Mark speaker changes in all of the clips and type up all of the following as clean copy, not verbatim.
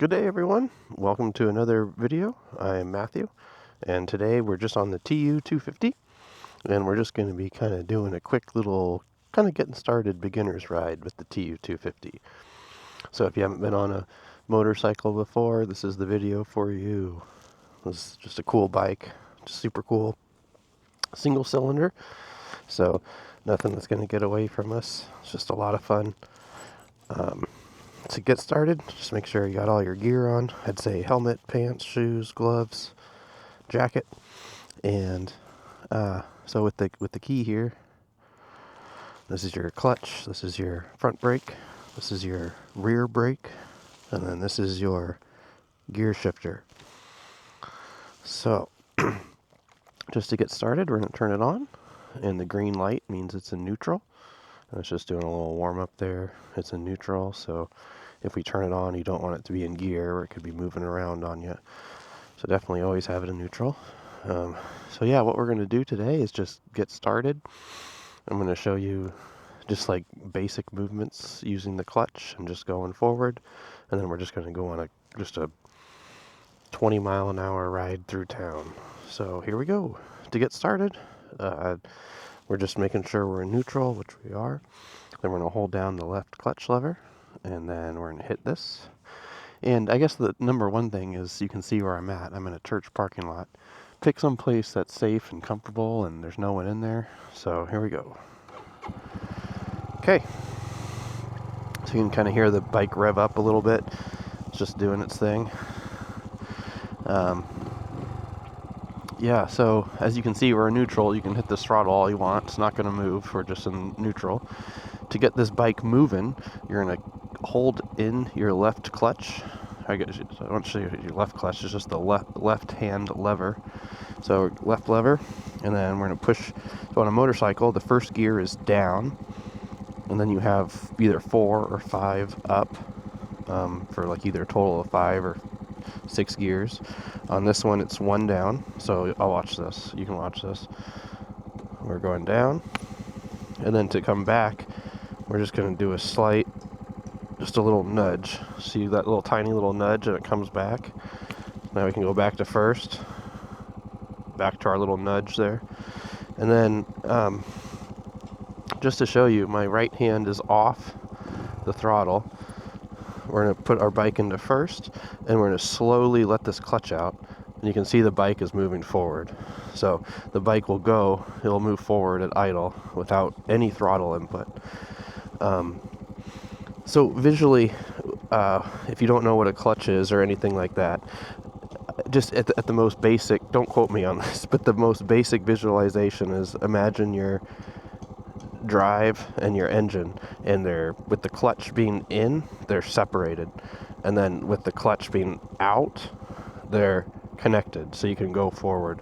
Speaker 1: Good day, everyone. Welcome to another video. I am Matthew, and today we're just on the TU250, and we're just going to be kind of doing a quick little, kind of getting started beginner's ride with the TU250. So if you haven't been on a motorcycle before, this is the video for you. This is just a cool bike, just super cool, single cylinder, so nothing that's going to get away from us. It's just a lot of fun. To get started, just make sure you got all your gear on. I'd say helmet, pants, shoes, gloves, jacket, and so with the key here, this is your clutch, this is your front brake, this is your rear brake, and then this is your gear shifter. So just to get started, we're going to turn it on, and the green light means it's in neutral. And it's just doing a little warm up there. It's in neutral, so if we turn it on, you don't want it to be in gear or it could be moving around on you. So definitely always have it in neutral. So yeah, what we're going to do today is just get started. I'm going to show you just like basic movements using the clutch and just going forward. And then we're just going to go on just a 20-mile-an-hour ride through town. So here we go. To get started, we're just making sure we're in neutral, which we are. Then we're going to hold down the left clutch lever, and then we're going to hit this. And I guess the number one thing is you can see where I'm at. I'm in a church parking lot. Pick some place that's safe and comfortable, and there's no one in there. So here we go. Okay. So you can kind of hear the bike rev up a little bit. It's just doing its thing. Yeah, so as you can see, we're in neutral. You can hit this throttle all you want. It's not going to move. We're just in neutral. To get this bike moving, you're going to hold in your left clutch. I want to show you your left clutch. It's just the left hand lever. So left lever, and then we're going to push. So on a motorcycle, the first gear is down, and then you have either 4 or 5 up for like either a total of 5 or 6 gears. On this one, it's 1 down. So I'll watch this. You can watch this. We're going down. And then to come back, we're just going to do just a little nudge. See that little tiny little nudge, and it comes back. Now we can go back to first. Back to our little nudge there. And then, just to show you, my right hand is off the throttle. We're going to put our bike into first, and we're going to slowly let this clutch out. And you can see the bike is moving forward. So the bike it'll move forward at idle without any throttle input. So visually, if you don't know what a clutch is or anything like that, just at the most basic, don't quote me on this, but the most basic visualization is imagine your drive and your engine, and with the clutch being in, they're separated, and then with the clutch being out, they're connected, so you can go forward.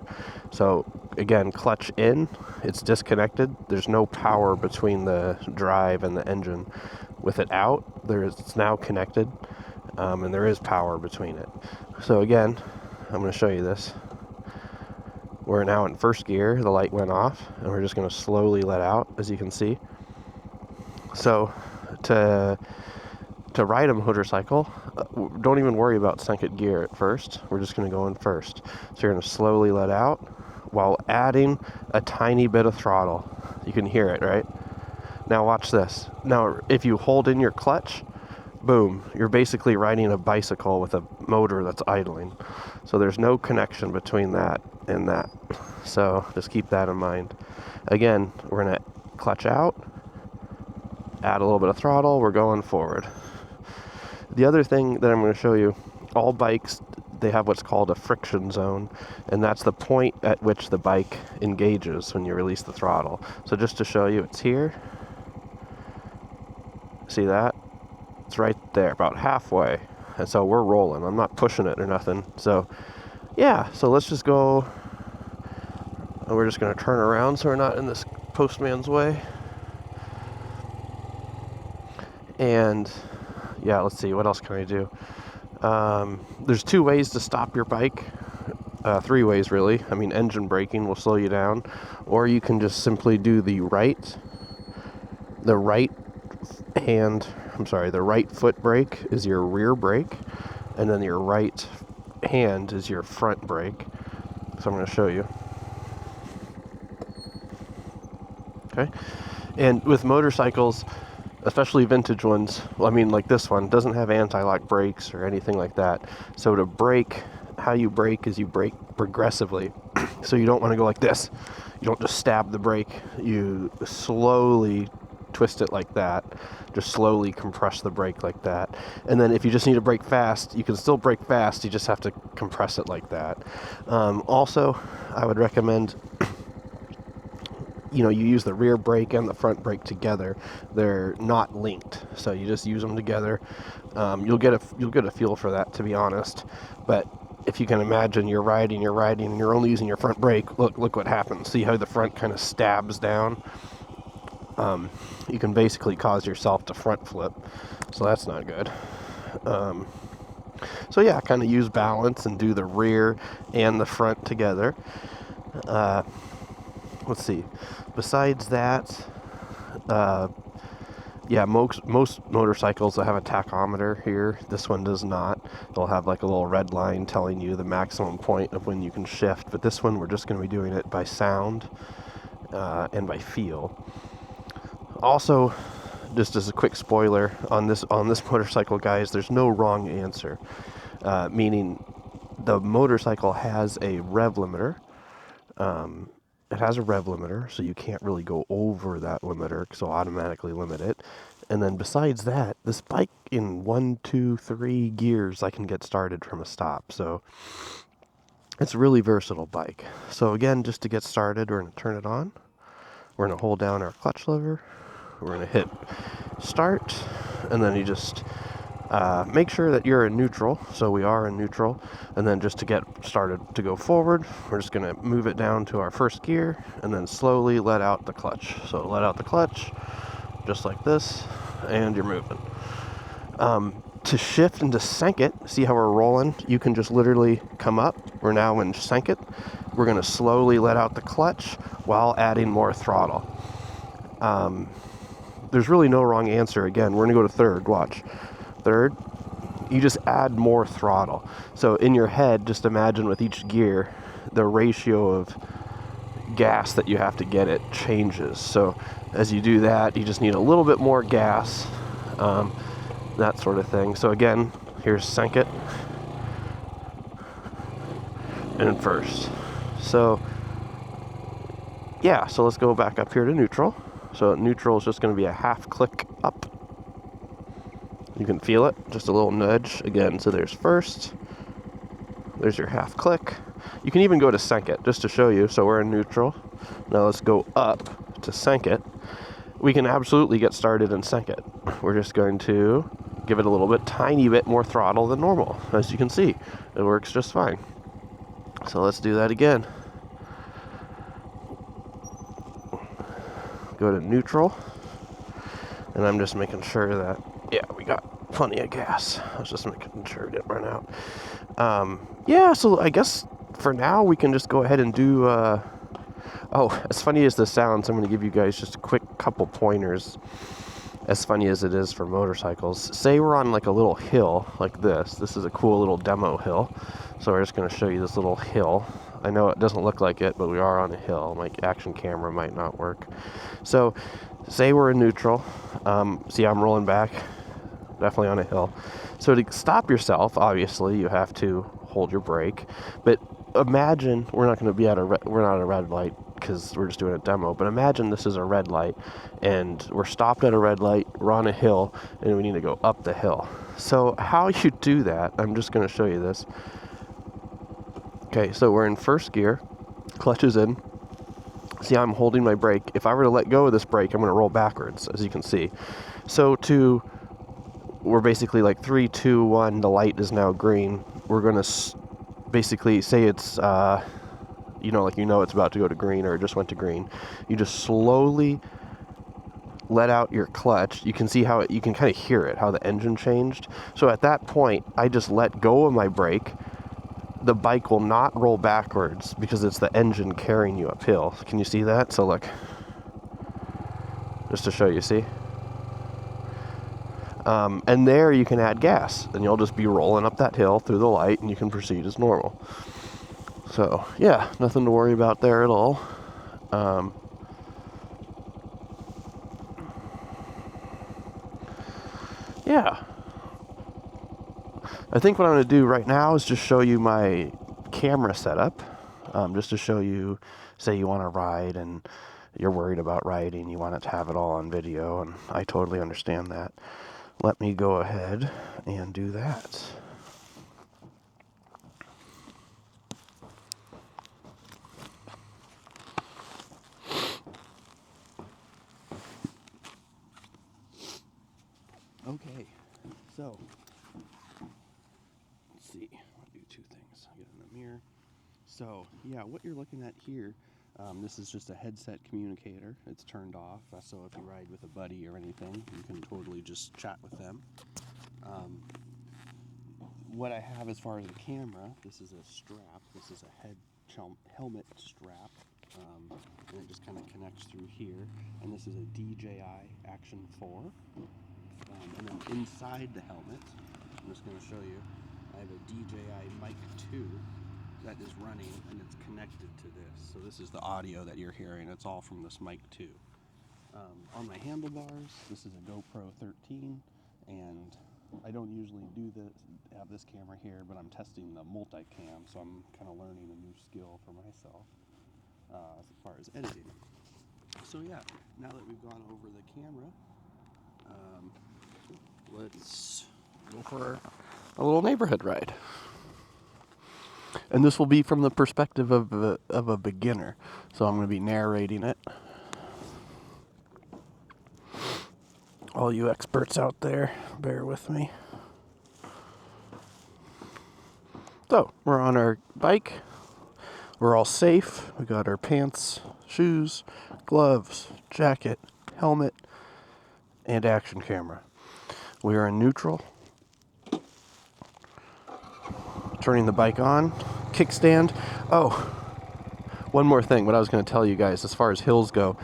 Speaker 1: So again, clutch in, it's disconnected. There's no power between the drive and the engine. With it out, it's now connected, and there is power between it. So again, I'm going to show you this. We're now in first gear, the light went off, and we're just going to slowly let out, as you can see. So to ride a motorcycle, don't even worry about second gear at first. We're just going to go in first. So you're going to slowly let out while adding a tiny bit of throttle. You can hear it, right? Now watch this. Now if you hold in your clutch, boom, you're basically riding a bicycle with a motor that's idling. So there's no connection between that and that. So just keep that in mind. Again, we're going to clutch out, add a little bit of throttle, we're going forward. The other thing that I'm going to show you, all bikes, they have what's called a friction zone, and that's the point at which the bike engages when you release the throttle. So just to show you, it's here. See that? It's right there, about halfway. And so we're rolling. I'm not pushing it or nothing. So yeah, so let's just go. And we're just going to turn around so we're not in this postman's way. And yeah, let's see, what else can I do? There's 2 ways to stop your bike. 3 ways really. I mean, engine braking will slow you down, or you can just simply do the right foot brake is your rear brake, and then your right hand is your front brake. So I'm going to show you. Okay. And with motorcycles, especially vintage ones, I mean, like this one, doesn't have anti-lock brakes or anything like that. So to brake, how you brake is you brake progressively. So you don't want to go like this. You don't just stab the brake. You slowly twist it like that. Just slowly compress the brake like that. And then if you just need to brake fast, you can still brake fast. You just have to compress it like that. Also, I would recommend you use the rear brake and the front brake together. They're not linked, so you just use them together. You'll get a feel for that, to be honest. But if you can imagine, you're riding, and you're only using your front brake. Look what happens. See how the front kind of stabs down? You can basically cause yourself to front flip, so that's not good. So yeah, kind of use balance and do the rear and the front together. Let's see. Besides that, yeah, most motorcycles will have a tachometer here. This one does not. They'll have like a little red line telling you the maximum point of when you can shift. But this one, we're just going to be doing it by sound and by feel. Also, just as a quick spoiler on this motorcycle, guys, there's no wrong answer. Meaning, the motorcycle has a rev limiter. It has a rev limiter, so you can't really go over that limiter, so automatically limit it. And then besides that, this bike in 1, 2, 3 gears, I can get started from a stop. So it's a really versatile bike. So again, just to get started, we're going to turn it on. We're going to hold down our clutch lever. We're going to hit start, and then you just make sure that you're in neutral. So we are in neutral. And then just to get started to go forward, we're just going to move it down to our first gear and then slowly let out the clutch. So let out the clutch just like this, and you're moving. To shift and to sink it, see how we're rolling? You can just literally come up. We're now in sink it. We're going to slowly let out the clutch while adding more throttle. There's really no wrong answer. Again, we're going to go to third. Watch. Third, you just add more throttle. So in your head, just imagine with each gear, the ratio of gas that you have to get it changes. So as you do that, you just need a little bit more gas, that sort of thing. So again, here's sink it and first. So yeah, so let's go back up here to neutral. So neutral is just going to be a half click up. You can feel it, just a little nudge. Again, so there's first. There's your half click. You can even go to sink it, just to show you. So we're in neutral. Now let's go up to sink it. We can absolutely get started and sink it. We're just going to give it a little bit, tiny bit more throttle than normal. As you can see, it works just fine. So let's do that again. Go to neutral. And I'm just making sure that, yeah, we got plenty of gas. I was just making sure it didn't run out. Yeah, so I guess for now we can just go ahead and do, oh, as funny as this sounds, I'm going to give you guys just a quick couple pointers. As funny as it is for motorcycles. Say we're on like a little hill like this. This is a cool little demo hill. So we're just going to show you this little hill. I know it doesn't look like it, but we are on a hill. My action camera might not work. So say we're in neutral. See how I'm rolling back? Definitely on a hill. So to stop yourself, obviously, you have to hold your brake. But imagine we're not going to be we're not at a red light because we're just doing a demo. But imagine this is a red light, and we're stopped at a red light. We're on a hill, and we need to go up the hill. So how you do that? I'm just going to show you this. Okay, so we're in first gear. Clutch is in. See, I'm holding my brake. If I were to let go of this brake, I'm going to roll backwards, as you can see. So we're basically like 3, 2, 1. The light is now green. We're going to basically say it's, like it's about to go to green or it just went to green. You just slowly let out your clutch. You can see how you can kind of hear it, how the engine changed. So at that point, I just let go of my brake. The bike will not roll backwards because it's the engine carrying you uphill. Can you see that? So look, just to show you, see? And there you can add gas, and you'll just be rolling up that hill through the light, and you can proceed as normal. So yeah, nothing to worry about there at all. Yeah, I think what I'm going to do right now is just show you my camera setup, just to show you, say you want to ride and you're worried about riding, you want it to have it all on video, and I totally understand that. Let me go ahead and do that. Okay, so let's see. I'll do two things. I'll get in the mirror. So yeah, what you're looking at here, this is just a headset communicator. It's turned off, so if you ride with a buddy or anything, you can totally just chat with them. What I have as far as the camera, this is a strap. This is a helmet strap, and it just kind of connects through here. And this is a DJI Action 4. And then inside the helmet, I'm just going to show you, I have a DJI Mic2 that is running, and it's connected to this. So this is the audio that you're hearing. It's all from this Mic2. On my handlebars, this is a Gopro 13, and I don't usually have this camera here, but I'm testing the multicam, so I'm kind of learning a new skill for myself as far as editing. So yeah, now that we've gone over the camera, let's go for a little neighborhood ride. And this will be from the perspective of a beginner, so I'm going to be narrating it. All you experts out there, bear with me. So, we're on our bike. We're all safe. We got our pants, shoes, gloves, jacket, helmet, and action camera. We are in neutral. Turning the bike on. Kickstand. Oh, one more thing. What I was going to tell you guys as far as hills go.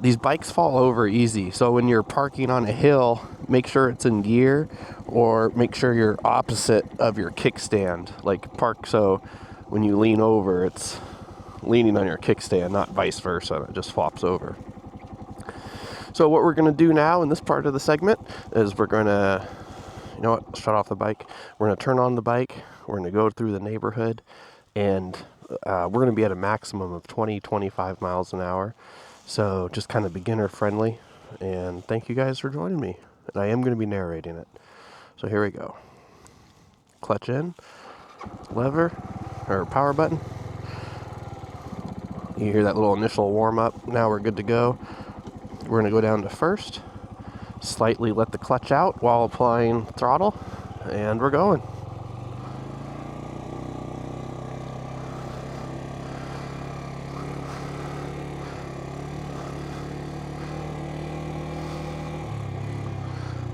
Speaker 1: These bikes fall over easy, so when you're parking on a hill, make sure it's in gear, or make sure you're opposite of your kickstand. Like park so when you lean over, it's leaning on your kickstand, not vice versa. It just flops over. So what we're going to do now in this part of the segment is we're going to, you know what, shut off the bike. We're going to turn on the bike. We're going to go through the neighborhood, and we're going to be at a maximum of 20-25 miles an hour. So just kind of beginner friendly, and thank you guys for joining me. And I am going to be narrating it. So here we go. Clutch in, lever, or power button. You hear that little initial warm up. Now we're good to go. We're going to go down to first, slightly let the clutch out while applying throttle, and we're going.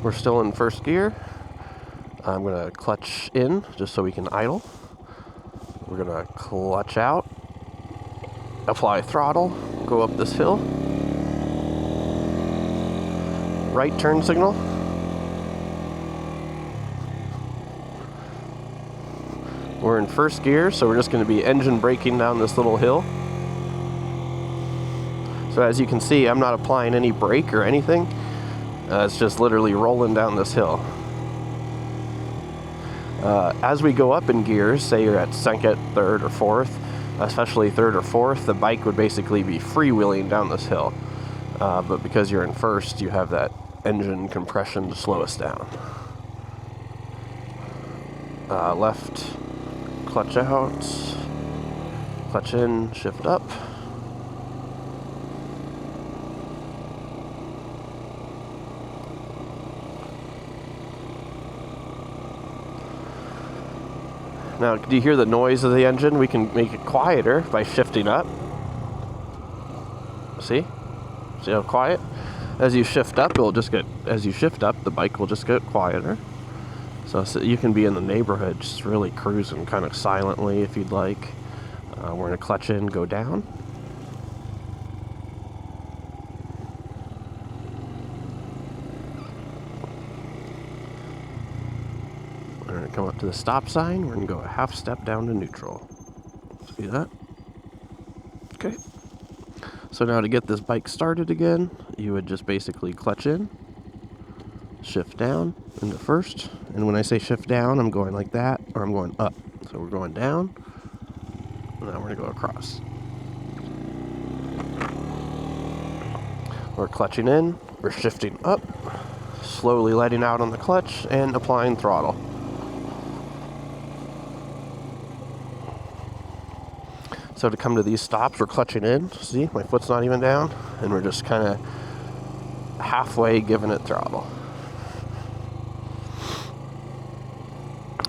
Speaker 1: We're still in first gear. I'm going to clutch in just so we can idle. We're going to clutch out, apply throttle, go up this hill. Right turn signal. We're in first gear, so we're just going to be engine braking down this little hill. So as you can see, I'm not applying any brake or anything. It's just literally rolling down this hill. As we go up in gears, say you're at second, third, or fourth, especially third or fourth, the bike would basically be freewheeling down this hill. But because you're in first, you have that engine compression to slow us down. Left, clutch out, clutch in, shift up. Now, do you hear the noise of the engine? We can make it quieter by shifting up. See? See how quiet? As you shift up, the bike will just get quieter. So you can be in the neighborhood just really cruising kind of silently if you'd like. We're going to clutch in, go down. come up to the stop sign. We're going to go a half step down to neutral. See that? Okay. So now to get this bike started again, you would just basically clutch in, shift down into first. And when I say shift down, I'm going like that, or I'm going up. So we're going down, and now we're going to go across. We're clutching in, we're shifting up, slowly letting out on the clutch, and applying throttle. So to come to these stops, we're clutching in. See, my foot's not even down, and we're just kind of halfway giving it throttle.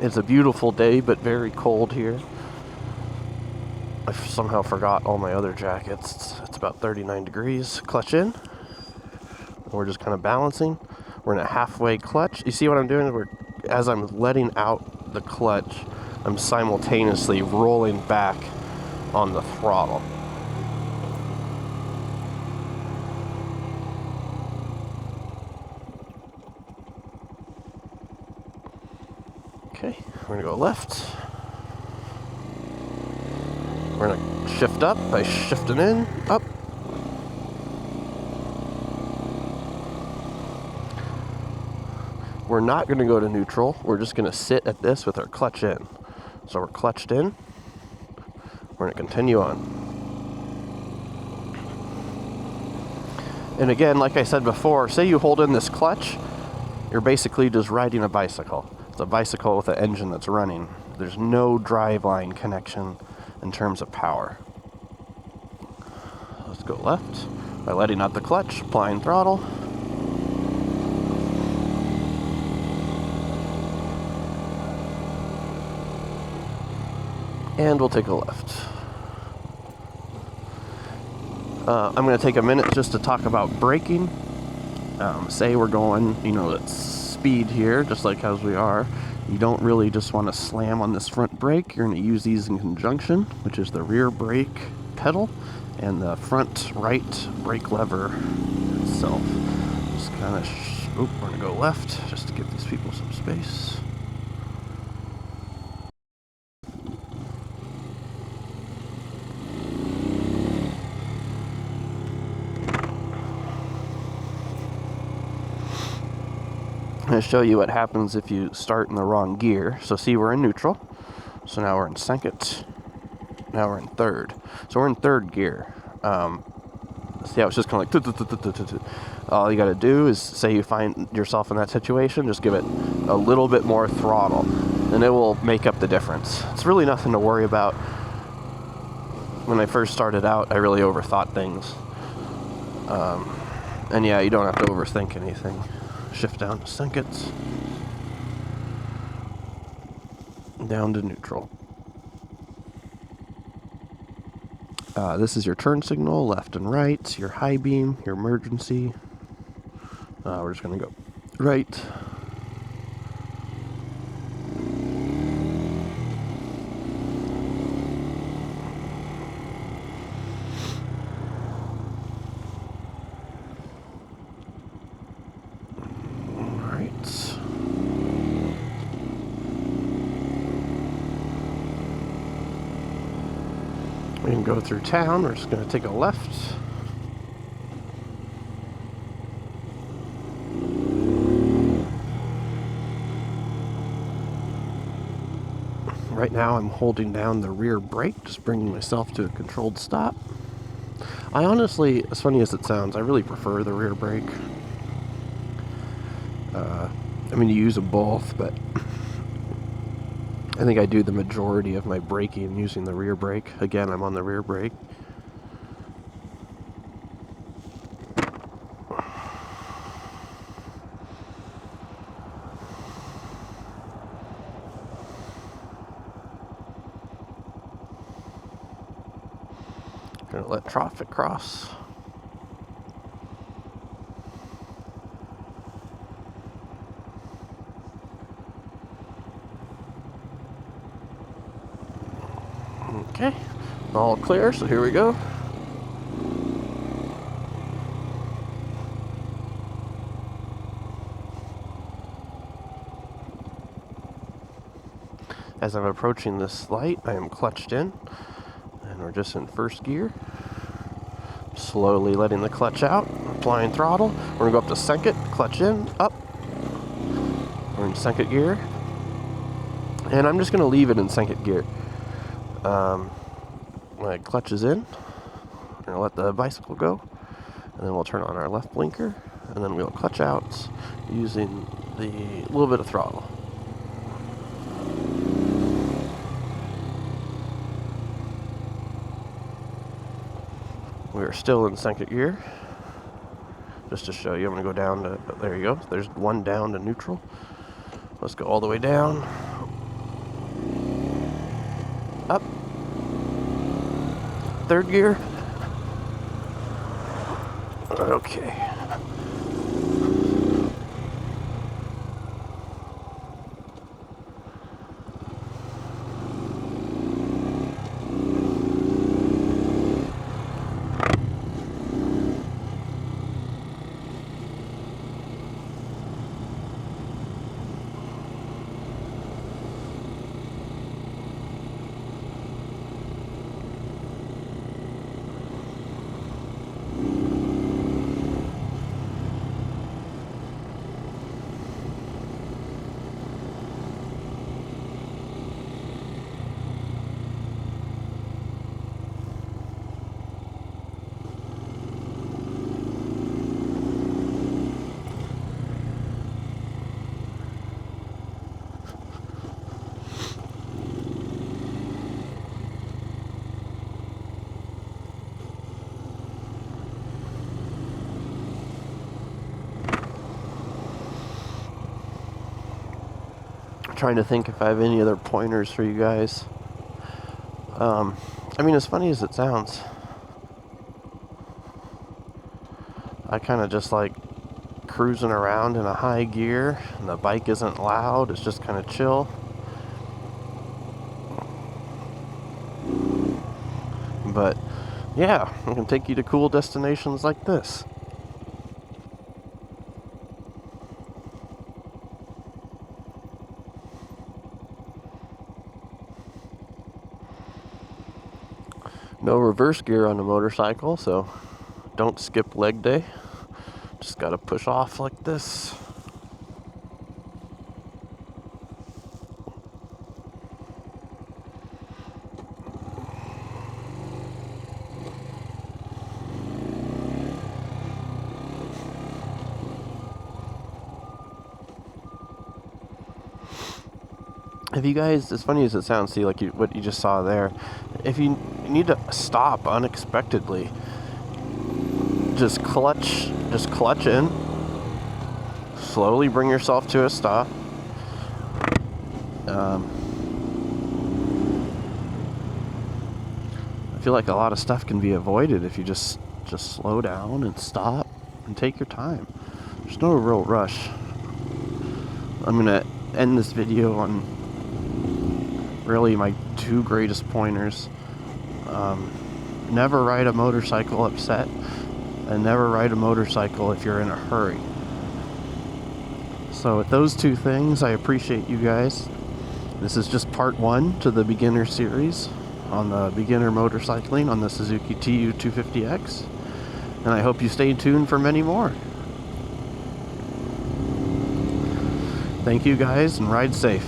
Speaker 1: It's a beautiful day, but very cold here. I somehow forgot all my other jackets. It's about 39 degrees. Clutch in. We're just kind of balancing. We're in a halfway clutch. You see what I'm doing? As I'm letting out the clutch, I'm simultaneously rolling back on the throttle. Okay, we're gonna go left. We're gonna shift up by shifting in, up. We're not gonna go to neutral. We're just gonna sit at this with our clutch in. So we're clutched in. We're gonna continue on. And again, like I said before, say you hold in this clutch, you're basically just riding a bicycle. It's a bicycle with an engine that's running. There's no driveline connection in terms of power. Let's go left by letting out the clutch, applying throttle. And we'll take a left. I'm going to take a minute just to talk about braking. Say we're going, at speed here, just like as we are. You don't really just want to slam on this front brake. You're going to use these in conjunction, which is the rear brake pedal and the front right brake lever itself. Just kind of, we're going to go left just to give these people some space. I'm going to show you what happens if you start in the wrong gear. So see, we're in neutral. So now we're in second. Now we're in third. So we're in third gear. See how it's just kind of like... All you got to do is, say you find yourself in that situation, just give it a little bit more throttle, and it will make up the difference. It's really nothing to worry about. When I first started out, I really overthought things. And yeah, you don't have to overthink anything. Shift down to second, down to neutral. This is your turn signal, left and right, your high beam, your emergency. We're just going to go right. We can go through town. We're just going to take a left. Right now I'm holding down the rear brake, just bringing myself to a controlled stop. I honestly, as funny as it sounds, I really prefer the rear brake. You use them both, but I think I do the majority of my braking using the rear brake. Again, I'm on the rear brake. Gonna let traffic cross. Okay, all clear, so here we go. As I'm approaching this light, I am clutched in, and we're just in first gear. Slowly letting the clutch out, applying throttle. We're gonna go up to second, clutch in, up. We're in second gear, and I'm just gonna leave it in second gear. My clutch is in. We're gonna let the bicycle go, and then we'll turn on our left blinker, and then we'll clutch out using the little bit of throttle. We're still in second gear. Just to show you, I'm going to go down to, there you go. There's one down to neutral. Let's go all the way down. Up. Third gear. Okay. Trying to think if I have any other pointers for you guys. I mean, as funny as it sounds, I kind of just like cruising around in a high gear, and the bike isn't loud, it's just kind of chill. But yeah, I can take you to cool destinations like this. No reverse gear on the motorcycle, so don't skip leg day. Just gotta push off like this. If you guys, as funny as it sounds, see like what you just saw there, if you need to stop unexpectedly, just clutch in, slowly bring yourself to a stop. I feel like a lot of stuff can be avoided if you just slow down and stop and take your time. There's no real rush. I'm gonna end this video on really my two greatest pointers. Never ride a motorcycle upset, and never ride a motorcycle if you're in a hurry. So with those two things, I appreciate you guys. This is just part one to the beginner series on the beginner motorcycling on the Suzuki TU250x, and I hope you stay tuned for many more. Thank you guys, and ride safe.